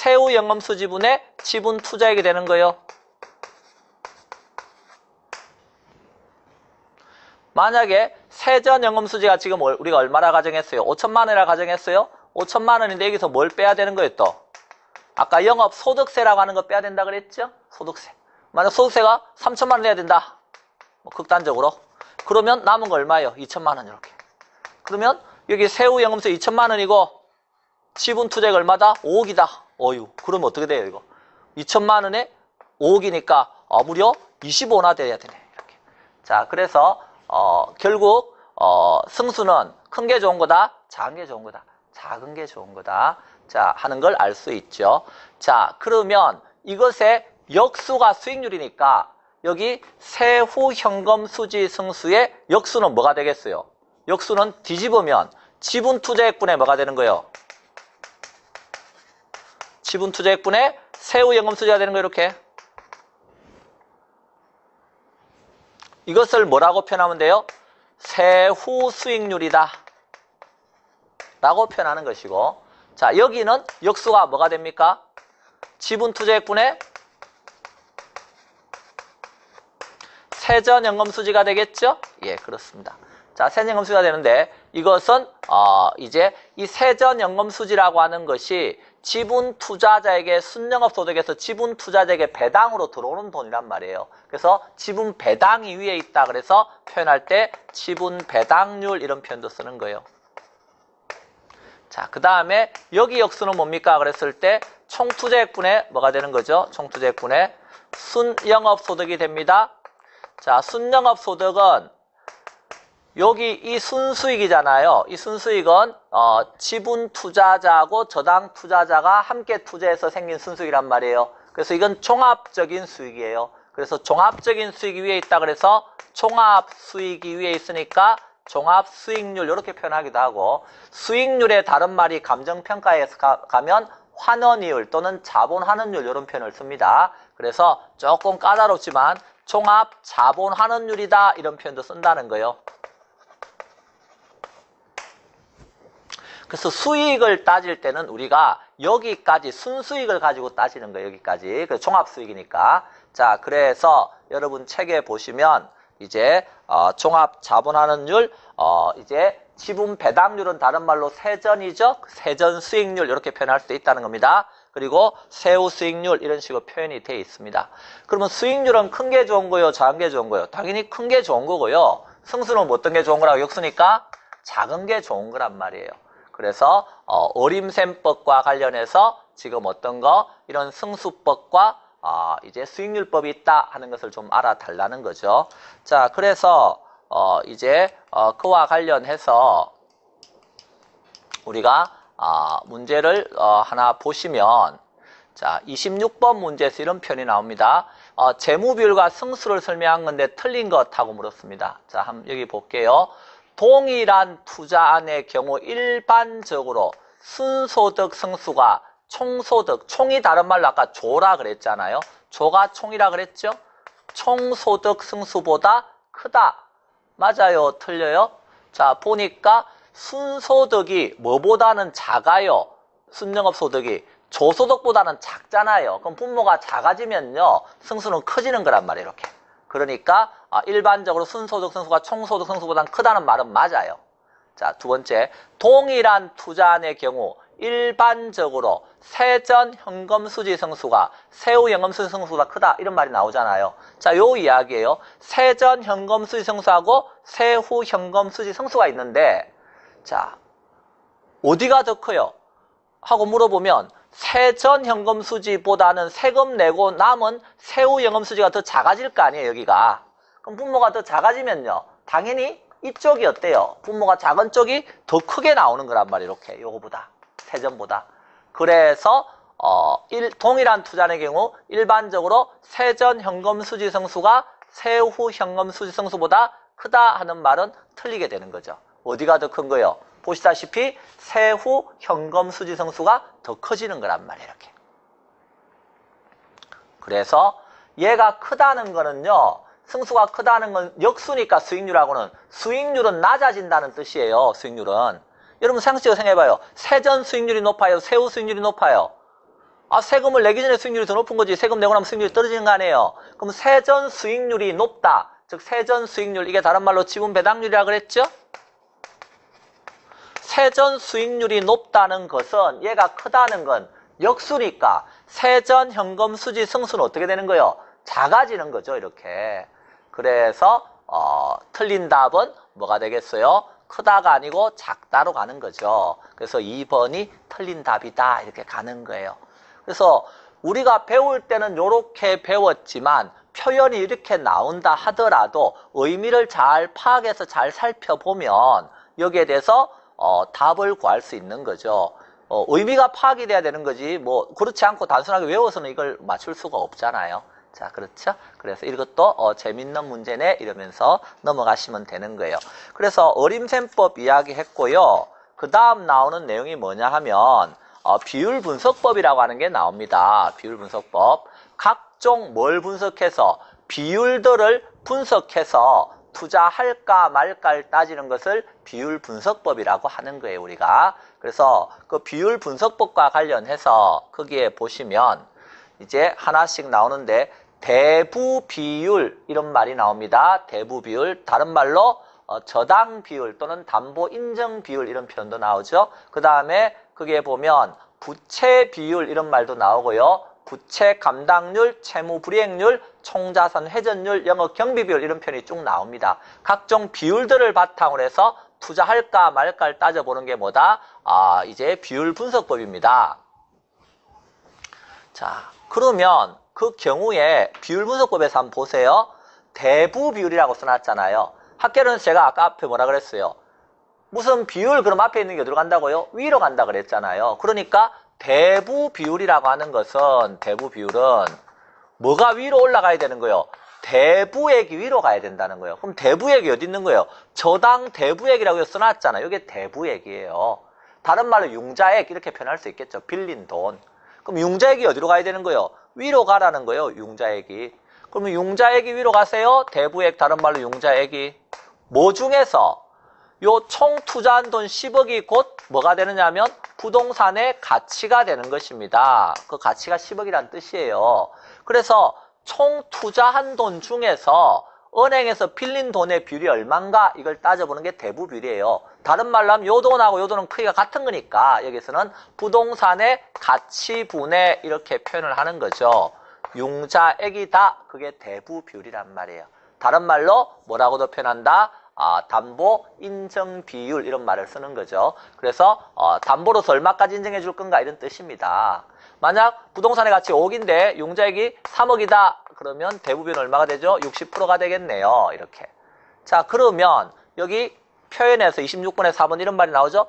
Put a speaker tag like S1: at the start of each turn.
S1: 세후 영업수지분의 지분 투자액이 되는 거예요. 만약에 세전 영업수지가 지금 우리가 얼마나 가정했어요? 5천만 원이라 가정했어요? 5천만 원인데 여기서 뭘 빼야 되는 거예요 또? 아까 영업소득세라고 하는 거 빼야 된다 그랬죠? 소득세. 만약 소득세가 3천만 원 내야 된다. 뭐 극단적으로. 그러면 남은 거 얼마예요? 2천만 원 이렇게. 그러면 여기 세후 영업세 2천만 원이고 지분 투자액 얼마다? 5억이다. 어유. 그러면 어떻게 돼요 이거? 2천만 원에 5억이니까 무려 25나 돼야 되네. 이렇게. 자, 그래서 결국 승수는 큰 게 좋은 거다, 작은 게 좋은 거다, 작은 게 좋은 거다. 자, 하는 걸 알 수 있죠. 자, 그러면 이것의 역수가 수익률이니까 여기 세후 현금 수지 승수의 역수는 뭐가 되겠어요? 역수는 뒤집으면 지분 투자액분의 뭐가 되는 거예요? 지분 투자액분의 세후 현금 수지가 되는 거예요. 이렇게. 이것을 뭐라고 표현하면 돼요? 세후 수익률이다 라고 표현하는 것이고, 자, 여기는 역수가 뭐가 됩니까? 지분 투자액분의 세전연금수지가 되겠죠? 예, 그렇습니다. 자, 세전연금수지가 되는데 이것은 이제 이 세전연금수지라고 하는 것이 지분 투자자에게 순영업소득에서 지분 투자자에게 배당으로 들어오는 돈이란 말이에요. 그래서 지분 배당이 위에 있다 그래서 표현할 때 지분 배당률 이런 표현도 쓰는 거예요. 자, 그 다음에 여기 역수는 뭡니까? 그랬을 때 총투자액분의 뭐가 되는 거죠? 총투자액분의 순영업소득이 됩니다. 자, 순영업소득은 여기 이 순수익이잖아요. 이 순수익은 지분 투자자하고 저당 투자자가 함께 투자해서 생긴 순수익이란 말이에요. 그래서 이건 종합적인 수익이에요. 그래서 종합적인 수익이 위에 있다 그래서 종합수익이 위에 있으니까 종합수익률 이렇게 표현하기도 하고, 수익률의 다른 말이 감정평가에서 가면 환원이율 또는 자본환원율 이런 표현을 씁니다. 그래서 조금 까다롭지만 종합자본환원율이다 이런 표현도 쓴다는 거예요. 그래서 수익을 따질 때는 우리가 여기까지 순수익을 가지고 따지는 거예요. 여기까지. 그래서 종합수익이니까. 자, 그래서 여러분 책에 보시면 이제 종합자본환원율, 이제 지분 배당률은 다른 말로 세전이죠. 세전 수익률 이렇게 표현할 수 있다는 겁니다. 그리고 세후 수익률 이런 식으로 표현이 되어 있습니다. 그러면 수익률은 큰 게 좋은 거예요? 작은 게 좋은 거예요? 당연히 큰 게 좋은 거고요. 승수는 어떤 게 좋은 거라고? 역수니까 작은 게 좋은 거란 말이에요. 그래서 어림셈법과 관련해서 지금 어떤 거 이런 승수법과 이제 수익률법이 있다 하는 것을 좀 알아달라는 거죠. 자, 그래서 이제 그와 관련해서 우리가 문제를 하나 보시면, 자, 26번 문제에서 이런 표현이 나옵니다. 재무비율과 승수를 설명한 건데 틀린 것하고 물었습니다. 자, 한번 여기 볼게요. 동일한 투자안의 경우 일반적으로 순소득 승수가 총소득, 총이 다른 말로 아까 조라 그랬잖아요. 조가 총이라 그랬죠? 총소득 승수보다 크다. 맞아요? 틀려요? 자, 보니까 순소득이 뭐보다는 작아요. 순영업소득이 조소득보다는 작잖아요. 그럼 분모가 작아지면요 승수는 커지는 거란 말이에요. 이렇게. 그러니까 일반적으로 순소득 승수가 총소득 승수보다는 크다는 말은 맞아요. 자, 두 번째, 동일한 투자안의 경우 일반적으로 세전 현금 수지 승수가 세후 현금 수지 승수보다 크다 이런 말이 나오잖아요. 자, 요 이야기예요. 세전 현금 수지 승수하고 세후 현금 수지 승수가 있는데, 자, 어디가 더 커요? 하고 물어보면 세전 현금 수지보다는 세금 내고 남은 세후 현금 수지가 더 작아질 거 아니에요, 여기가. 그럼 분모가 더 작아지면요 당연히 이쪽이 어때요? 분모가 작은 쪽이 더 크게 나오는 거란 말이에요. 이렇게 요거보다, 세전보다. 그래서 동일한 투자의 경우 일반적으로 세전 현금 수지 승수가 세후 현금 수지 승수보다 크다 하는 말은 틀리게 되는 거죠. 어디가 더 큰 거예요? 보시다시피 세후 현금 수지 승수가 더 커지는 거란 말이에요. 이렇게. 그래서 얘가 크다는 거는요, 승수가 크다는 건 역수니까 수익률은 낮아진다는 뜻이에요. 수익률은. 여러분 상식적으로 생각해봐요. 세전 수익률이 높아요? 세후 수익률이 높아요? 세금을 내기 전에 수익률이 더 높은 거지. 세금 내고 나면 수익률이 떨어지는 거 아니에요. 그럼 세전 수익률이 높다. 즉 세전 수익률, 이게 다른 말로 지분 배당률이라 그랬죠? 세전 수익률이 높다는 것은 얘가 크다는 건 역수니까 세전 현금 수지 승수는 어떻게 되는 거예요? 작아지는 거죠. 이렇게. 그래서 틀린 답은 뭐가 되겠어요? 크다가 아니고 작다로 가는 거죠. 그래서 2번이 틀린 답이다. 이렇게 가는 거예요. 그래서 우리가 배울 때는 이렇게 배웠지만 표현이 이렇게 나온다 하더라도 의미를 잘 파악해서 잘 살펴보면 여기에 대해서 답을 구할 수 있는 거죠. 의미가 파악이 돼야 되는 거지 뭐 그렇지 않고 단순하게 외워서는 이걸 맞출 수가 없잖아요. 자, 그렇죠? 그래서 이것도 재밌는 문제네 이러면서 넘어가시면 되는 거예요. 그래서 어림셈법 이야기했고요. 그 다음 나오는 내용이 뭐냐 하면 비율 분석법이라고 하는 게 나옵니다. 비율 분석법. 각종 뭘 분석해서 비율들을 분석해서 투자할까 말까를 따지는 것을 비율 분석법이라고 하는 거예요, 우리가. 그래서 그 비율 분석법과 관련해서 거기에 보시면 이제 하나씩 나오는데 대부 비율 이런 말이 나옵니다. 대부 비율. 다른 말로 저당 비율 또는 담보 인정 비율 이런 표현도 나오죠. 그 다음에 거기에 보면 부채 비율 이런 말도 나오고요. 부채 감당률, 채무 불이행률, 총자산 회전율, 영업 경비 비율 이런 표현이 쭉 나옵니다. 각종 비율들을 바탕으로 해서 투자할까 말까를 따져보는 게 뭐다? 이제 비율 분석법입니다. 자, 그러면 그 경우에 비율 분석법에서 한번 보세요. 대부 비율이라고 써놨잖아요. 학계론에서 제가 아까 앞에 뭐라 그랬어요? 무슨 비율 그럼 앞에 있는 게 어디로 간다고요? 위로 간다 그랬잖아요. 그러니까 대부 비율이라고 하는 것은 대부 비율은 뭐가 위로 올라가야 되는 거예요? 대부액이 위로 가야 된다는 거예요. 그럼 대부액이 어디 있는 거예요? 저당 대부액이라고 써놨잖아요. 이게 대부액이에요. 다른 말로 융자액 이렇게 표현할 수 있겠죠. 빌린 돈. 그럼 융자액이 어디로 가야 되는 거예요? 위로 가라는 거예요. 융자액이. 그러면 융자액이 위로 가세요. 대부액 다른 말로 융자액이. 뭐 중에서 요 총 투자한 돈 10억이 곧 뭐가 되느냐면 부동산의 가치가 되는 것입니다. 그 가치가 10억이란 뜻이에요. 그래서 총 투자한 돈 중에서 은행에서 빌린 돈의 비율이 얼마인가 이걸 따져보는 게 대부 비율이에요. 다른 말로 하면 요 돈하고 요 돈은 크기가 같은 거니까 여기서는 부동산의 가치분의 이렇게 표현을 하는 거죠. 융자액이다. 그게 대부 비율이란 말이에요. 다른 말로 뭐라고도 표현한다? 담보 인정 비율 이런 말을 쓰는 거죠. 그래서 담보로서 얼마까지 인정해 줄 건가 이런 뜻입니다. 만약 부동산의 가치 5억인데 융자액이 3억이다. 그러면 대부 비율은 얼마가 되죠? 60%가 되겠네요. 이렇게. 자, 그러면 여기 표현에서 26번에 4번 이런 말이 나오죠?